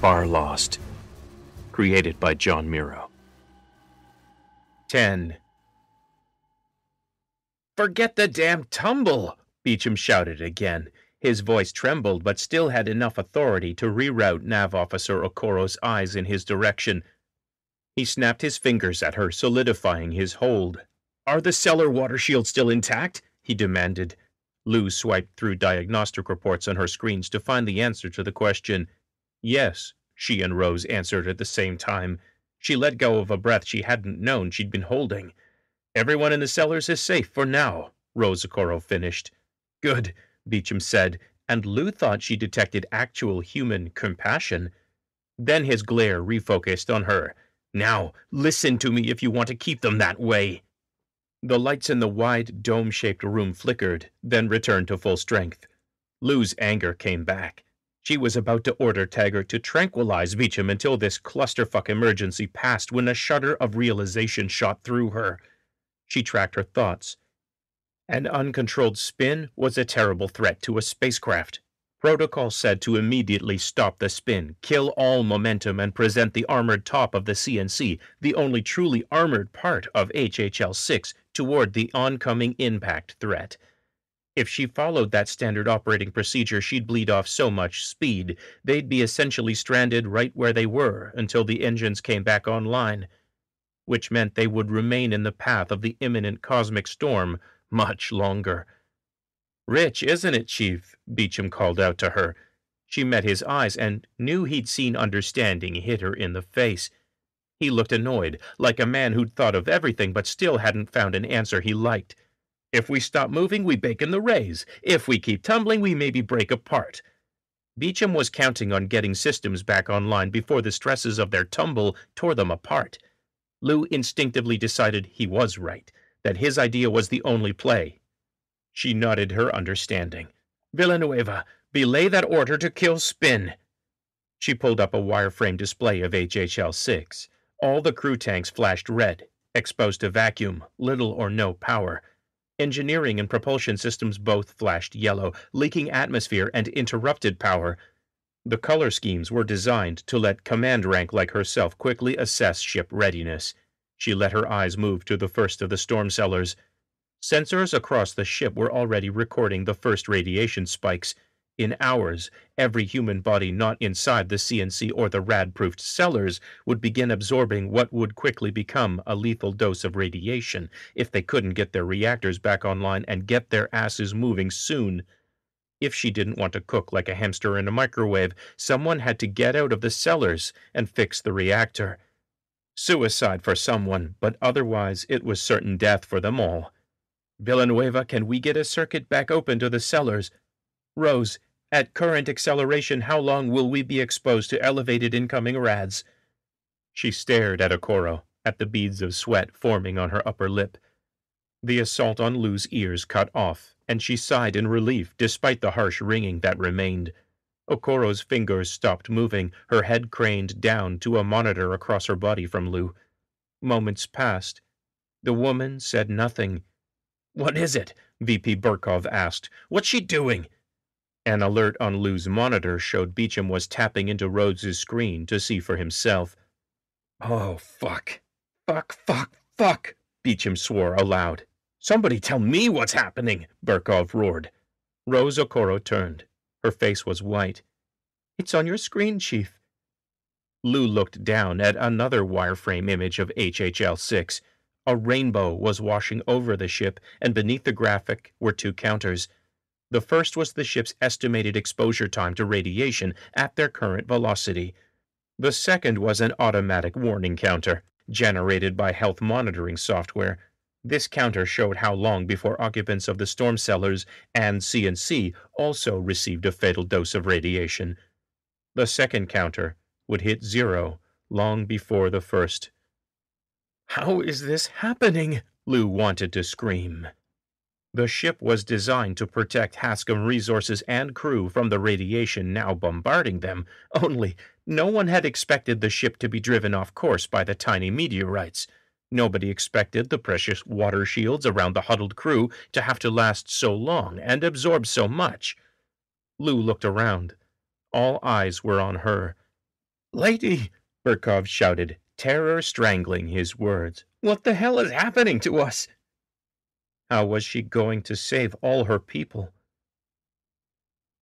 Farlost, created by John Miro. 10. "Forget the damn tumble!" Beecham shouted again. His voice trembled, but still had enough authority to reroute Nav Officer Okoro's eyes in his direction. He snapped his fingers at her, solidifying his hold. "Are the cellar water shields still intact?" he demanded. Lou swiped through diagnostic reports on her screens to find the answer to the question. Yes, she and Rose answered at the same time. She let go of a breath she hadn't known she'd been holding. "Everyone in the cellars is safe for now," Rose Okoro finished. "Good," Beecham said, and Lou thought she detected actual human compassion. Then his glare refocused on her. "Now, listen to me if you want to keep them that way." The lights in the wide, dome-shaped room flickered, then returned to full strength. Lou's anger came back. She was about to order Taggart to tranquilize Beecham until this clusterfuck emergency passed when a shudder of realization shot through her. She tracked her thoughts. An uncontrolled spin was a terrible threat to a spacecraft. Protocol said to immediately stop the spin, kill all momentum, and present the armored top of the CNC, the only truly armored part of HHL-6, toward the oncoming impact threat. If she followed that standard operating procedure, she'd bleed off so much speed, they'd be essentially stranded right where they were until the engines came back online, which meant they would remain in the path of the imminent cosmic storm much longer. "Rich, isn't it, Chief?" Beecham called out to her. She met his eyes and knew he'd seen understanding hit her in the face. He looked annoyed, like a man who'd thought of everything but still hadn't found an answer he liked. "If we stop moving, we bake in the rays. If we keep tumbling, we maybe break apart." Beecham was counting on getting systems back online before the stresses of their tumble tore them apart. Lou instinctively decided he was right, that his idea was the only play. She nodded her understanding. "Villanueva, belay that order to kill Spin." She pulled up a wireframe display of HHL-6. All the crew tanks flashed red, exposed to vacuum, little or no power. Engineering and propulsion systems both flashed yellow, leaking atmosphere and interrupted power. The color schemes were designed to let command rank like herself quickly assess ship readiness. She let her eyes move to the first of the storm cellars. Sensors across the ship were already recording the first radiation spikes. In hours, every human body not inside the CNC or the rad-proofed cellars would begin absorbing what would quickly become a lethal dose of radiation if they couldn't get their reactors back online and get their asses moving soon. If she didn't want to cook like a hamster in a microwave, someone had to get out of the cellars and fix the reactor. Suicide for someone, but otherwise it was certain death for them all. "Villanueva, can we get a circuit back open to the cellars? Rose, at current acceleration, how long will we be exposed to elevated incoming rads?" She stared at Okoro, at the beads of sweat forming on her upper lip. The assault on Lou's ears cut off, and she sighed in relief despite the harsh ringing that remained. Okoro's fingers stopped moving, her head craned down to a monitor across her body from Lou. Moments passed. The woman said nothing. "What is it?" VP Burkov asked. "What's she doing?" An alert on Lou's monitor showed Beecham was tapping into Rhodes' screen to see for himself. "Oh, fuck. Fuck, Beecham swore aloud. "Somebody tell me what's happening," Burkov roared. Rose Okoro turned. Her face was white. "It's on your screen, Chief." Lou looked down at another wireframe image of HHL-6. A rainbow was washing over the ship, and beneath the graphic were two counters. The first was the ship's estimated exposure time to radiation at their current velocity. The second was an automatic warning counter, generated by health monitoring software. This counter showed how long before occupants of the storm cellars and CNC also received a fatal dose of radiation. The second counter would hit 0 long before the first. "How is this happening?" Lou wanted to scream. The ship was designed to protect Hascom resources and crew from the radiation now bombarding them, only no one had expected the ship to be driven off course by the tiny meteorites. Nobody expected the precious water shields around the huddled crew to have to last so long and absorb so much. Lou looked around. All eyes were on her. Lady, Burkov shouted, terror strangling his words. What the hell is happening to us? How was she going to save all her people?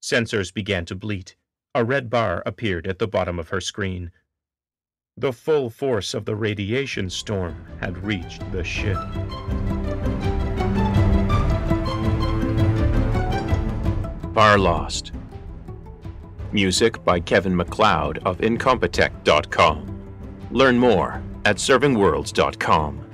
Sensors began to bleat. A red bar appeared at the bottom of her screen. The full force of the radiation storm had reached the ship. Farlost. Music by Kevin MacLeod of Incompetech.com. Learn more at servingworlds.com.